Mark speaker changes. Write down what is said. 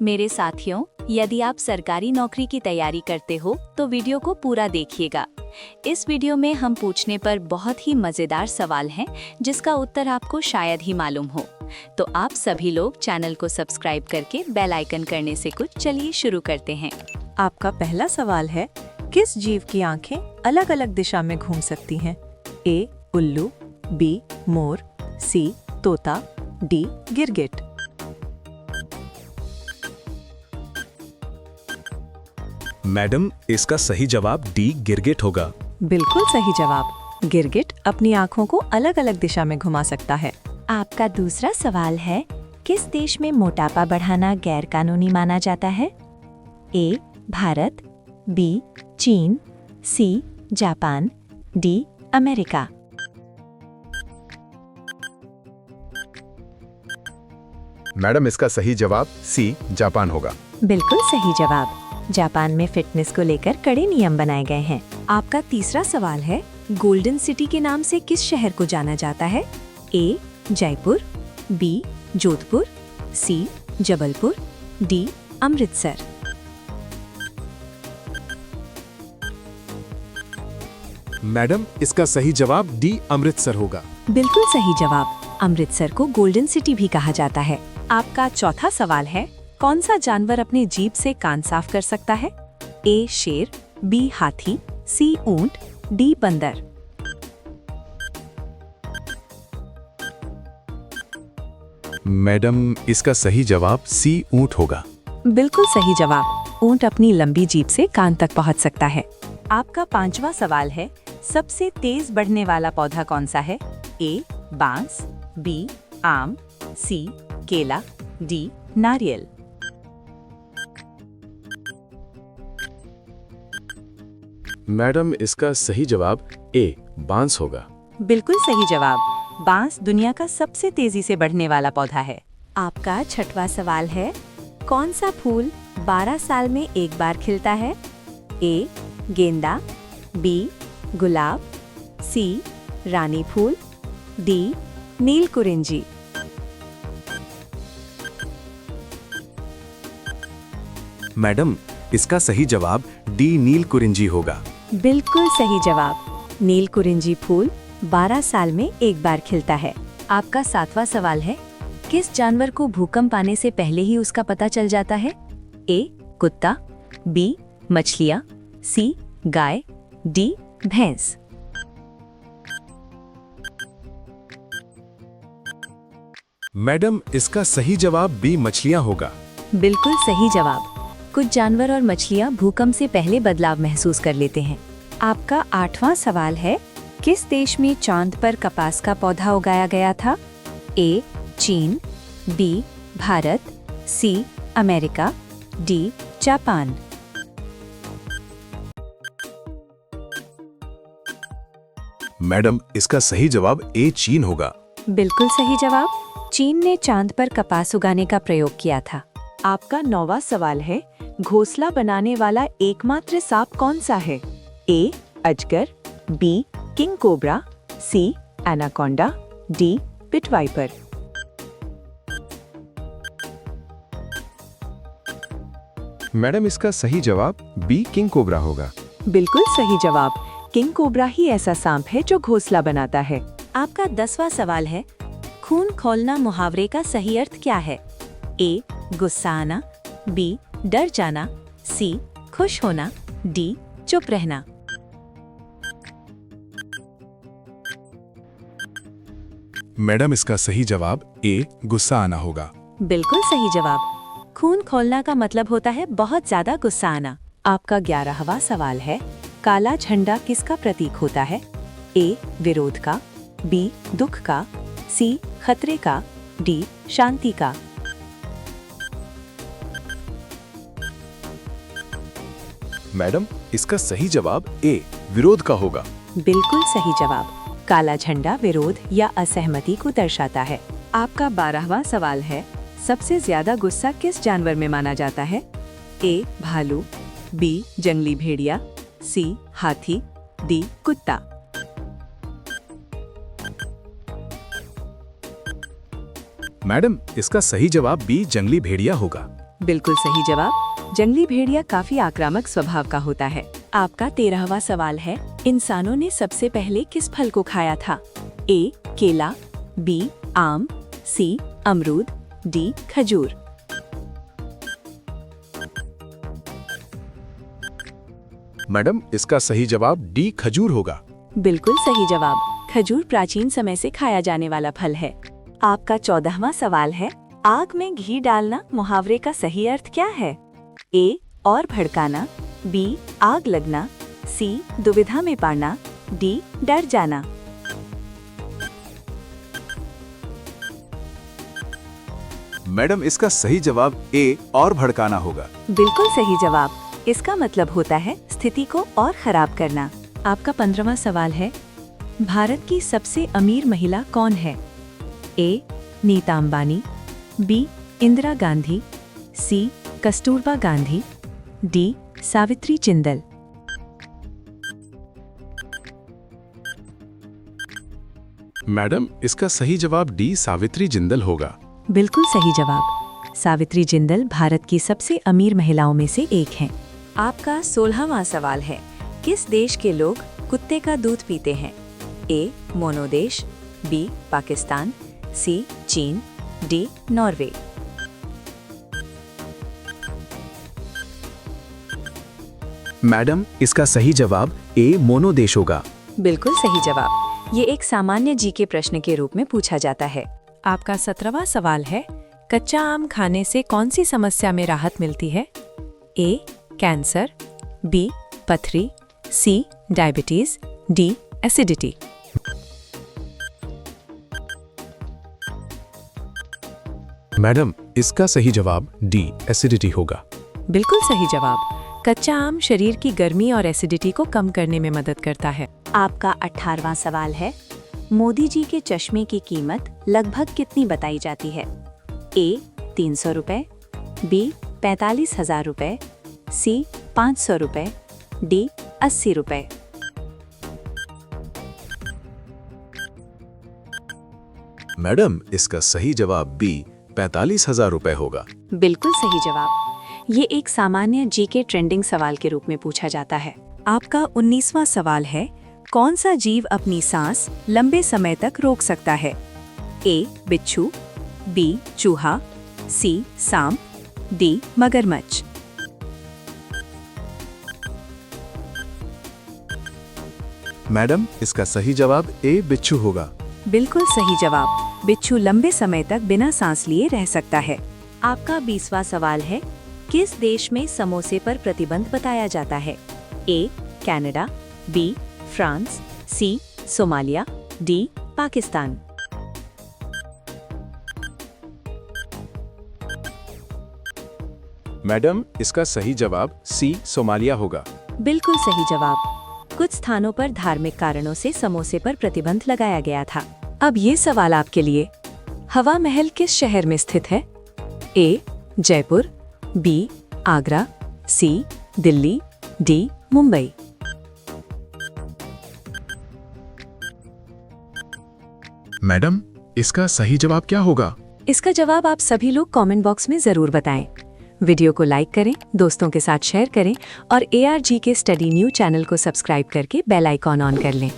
Speaker 1: मेरे साथियों, यदि आप सरकारी नौकरी की तैयारी करते हो तो वीडियो को पूरा देखिएगा। इस वीडियो में हम पूछने पर बहुत ही मजेदार सवाल हैं जिसका उत्तर आपको शायद ही मालूम हो। तो आप सभी लोग चैनल को सब्सक्राइब करके बेल आइकन करने से कुछ चलिए शुरू करते हैं।
Speaker 2: आपका पहला सवाल है, किस जीव की आंखें अलग अलग दिशा में घूम सकती हैं? ए उल्लू, बी मोर, सी तोता, डी गिरगिट।
Speaker 3: मैडम, इसका सही जवाब डी गिरगिट होगा।
Speaker 2: बिल्कुल सही जवाब। गिरगिट अपनी आंखों को अलग अलग दिशा में घुमा सकता है।
Speaker 1: आपका दूसरा सवाल है, किस देश में मोटापा बढ़ाना गैर कानूनी माना जाता है? ए भारत, बी चीन, C Japan, D America.
Speaker 4: Madam, इसका सही जवाब सी जापान होगा।
Speaker 1: बिल्कुल सही जवाब। जापान में फिटनेस को लेकर कड़े नियम बनाए गए हैं।
Speaker 2: आपका तीसरा सवाल है, गोल्डन सिटी के नाम से किस शहर को जाना जाता है? ए जयपुर, बी जोधपुर, सी जबलपुर, डी अमृतसर।
Speaker 3: मैडम, इसका सही जवाब डी अमृतसर होगा।
Speaker 2: बिल्कुल सही जवाब। अमृतसर को गोल्डन सिटी भी कहा जाता है। आपका चौथा सवाल है, कौन सा जानवर अपने जीभ से कान साफ कर सकता है? ए शेर, बी हाथी, सी ऊंट, डी बंदर।
Speaker 3: मैडम, इसका सही जवाब सी ऊंट होगा।
Speaker 2: बिल्कुल सही जवाब। ऊंट अपनी लंबी जीभ से कान तक पहुंच सकता है। आपका पांचवा सवाल है, सबसे तेज बढ़ने वाला पौधा कौन सा है? ए बांस, बी आम, सी केला, डी नारियल।
Speaker 3: मैडम, इसका सही जवाब ए बांस होगा।
Speaker 2: बिल्कुल सही जवाब। बांस दुनिया का सबसे तेजी से बढ़ने वाला पौधा है।
Speaker 1: आपका छठवां सवाल है, कौन सा फूल 12 साल में एक बार खिलता है? ए गेंदा, बी गुलाब, सी रानी फूल, डी नीलकुरिंजी।
Speaker 3: मैडम, इसका सही जवाब डी नीलकुरिंजी होगा।
Speaker 1: बिल्कुल सही जवाब। नीलकुरिंजी फूल 12 साल में एक बार खिलता है। आपका सातवां सवाल है, किस जानवर को भूकंप आने से पहले ही उसका पता चल जाता है? ए कुत्ता, बी मछलियाँ, सी गाय, डी भैंस।
Speaker 3: मैडम, इसका सही जवाब बी मछलियाँ होगा।
Speaker 1: बिल्कुल सही जवाब। कुछ जानवर और मछलियाँ भूकंप से पहले बदलाव महसूस कर लेते हैं।
Speaker 2: आपका आठवां सवाल है, किस देश में चांद पर कपास का पौधा उगाया गया था? ए चीन, B Bharat, C America, D Japan.
Speaker 3: Madam, इसका सही जवाब ए चीन होगा।
Speaker 2: बिल्कुल सही जवाब। चीन ने चांद पर कपास उगाने का प्रयोग किया था। आपका नौवां सवाल है, घोंसला बनाने वाला एकमात्र सांप कौन सा है? ए अजगर, B king cobra, C anaconda, D pit viper.
Speaker 4: Madam, इसका सही जवाब बी किंग कोबरा होगा।
Speaker 2: बिल्कुल सही जवाब। किंग कोबरा ही ऐसा सांप है जो घोंसला बनाता है।
Speaker 1: आपका 10वां सवाल है, खून खौलना मुहावरे का सही अर्थ क्या है? ए गुस्सा आना, बी डर जाना, सी खुश होना, डी चुप रहना।
Speaker 3: मैडम, इसका सही जवाब ए गुस्सा आना होगा।
Speaker 1: बिल्कुल सही जवाब। खून खौलना का मतलब होता है बहुत ज्यादा गुस्सा आना।
Speaker 2: आपका 11वां सवाल है, काला झंडा किसका प्रतीक होता है? ए विरोध का, बी दुख का, सी खतरे का, डी शांति का।
Speaker 3: मैडम, इसका सही जवाब ए विरोध का होगा।
Speaker 2: बिल्कुल सही जवाब। काला झंडा विरोध या असहमति को दर्शाता है। आपका 12वां सवाल है, सबसे ज्यादा गुस्सा किस जानवर में माना जाता है? ए भालू, बी जंगली भेड़िया, सी हाथी, डी कुत्ता।
Speaker 3: मैडम, इसका सही जवाब बी जंगली भेड़िया होगा।
Speaker 2: बिल्कुल सही जवाब। जंगली भेड़िया काफी आक्रामक स्वभाव का होता है। आपका 13वां सवाल है, इंसानों ने सबसे पहले किस फल को खाया था? ए केला, बी आम, सी अमरूद, डी खजूर।
Speaker 4: मैडम, इसका सही जवाब डी खजूर होगा।
Speaker 2: बिल्कुल सही जवाब। खजूर प्राचीन समय से खाया जाने वाला फल है। आपका 14वां सवाल है, आग में घी डालना मुहावरे का सही अर्थ क्या है? ए और भड़काना, बी आग लगना, सी दुविधा में पड़ना, डी डर जाना।
Speaker 3: मैडम, इसका सही जवाब ए और भड़काना होगा।
Speaker 2: बिल्कुल सही जवाब। इसका मतलब होता है स्थिति को और खराब करना। आपका 15वां सवाल है, भारत की सबसे अमीर महिला कौन है? ए नीता अंबानी, बी इंदिरा गांधी, सी कस्तूरबा गांधी, डी सावित्री जिंदल।
Speaker 4: मैडम, इसका सही जवाब डी सावित्री जिंदल होगा।
Speaker 2: बिल्कुल सही जवाब। सावित्री जिंदल भारत की सबसे अमीर महिलाओं में से एक हैं। आपका 16वां सवाल है, किस देश के लोग कुत्ते का दूध पीते हैं? ए मोनो देश, बी पाकिस्तान, सी चीन, डी नॉर्वे।
Speaker 3: मैडम, इसका सही जवाब ए मोनो देश होगा।
Speaker 2: बिल्कुल सही जवाब। ये एक सामान्य जीके प्रश्न के रूप में पूछा जाता है। आपका 17वां सवाल है, कच्चा आम खाने से कौन सी समस्या में राहत मिलती है? ए कैंसर, बी पथरी, सी डायबिटीज, डी एसिडिटी।
Speaker 4: मैडम, इसका सही जवाब डी एसिडिटी होगा।
Speaker 2: बिल्कुल सही जवाब। कच्चा आम शरीर की गर्मी और एसिडिटी को कम करने में मदद करता है। आपका 18वां सवाल है, मोदी जी के चश्मे की कीमत लगभग कितनी बताई जाती है? ए 300 रुपए, बी 45,000 रुपए, सी 500 रुपए, डी 80 रुपए।
Speaker 3: मैडम, इसका सही जवाब बी 45,000 रुपए होगा।
Speaker 2: बिल्कुल सही जवाब। ये एक सामान्य जीके ट्रेंडिंग सवाल के रूप में पूछा जाता है। आपका 19वां सवाल है, कौन सा जीव अपनी सांस लंबे समय तक रोक सकता है? ए बिच्छू, बी चूहा, सी सांप, डी मगरमच्छ।
Speaker 3: मैडम, इसका सही जवाब ए बिच्छू होगा।
Speaker 2: बिल्कुल सही जवाब। बिच्छू लंबे समय तक बिना सांस लिए रह सकता है। आपका 20वां सवाल है, किस देश में समोसे पर प्रतिबंध बताया जाता है? A Canada, B France, C Somalia, D Pakistan.
Speaker 4: Madam, इसका सही जवाब सी सोमालिया होगा।
Speaker 2: बिल्कुल सही जवाब। कुछ स्थानों पर धार्मिक कारणों से समोसे पर प्रतिबंध लगाया गया था। अब ये सवाल आपके लिए, हवा महल किस शहर में स्थित है? ए जयपुर, बी आगरा, सी दिल्ली, डी मुंबई।
Speaker 4: मैडम, इसका सही जवाब क्या होगा?
Speaker 2: इसका जवाब आप सभी लोग कमेंट बॉक्स में जरूर बताएं। वीडियो को लाइक करें, दोस्तों के साथ शेयर करें और ARG के स्टडी न्यू चैनल को सब्सक्राइब करके बेल आइकॉन ऑन कर लें।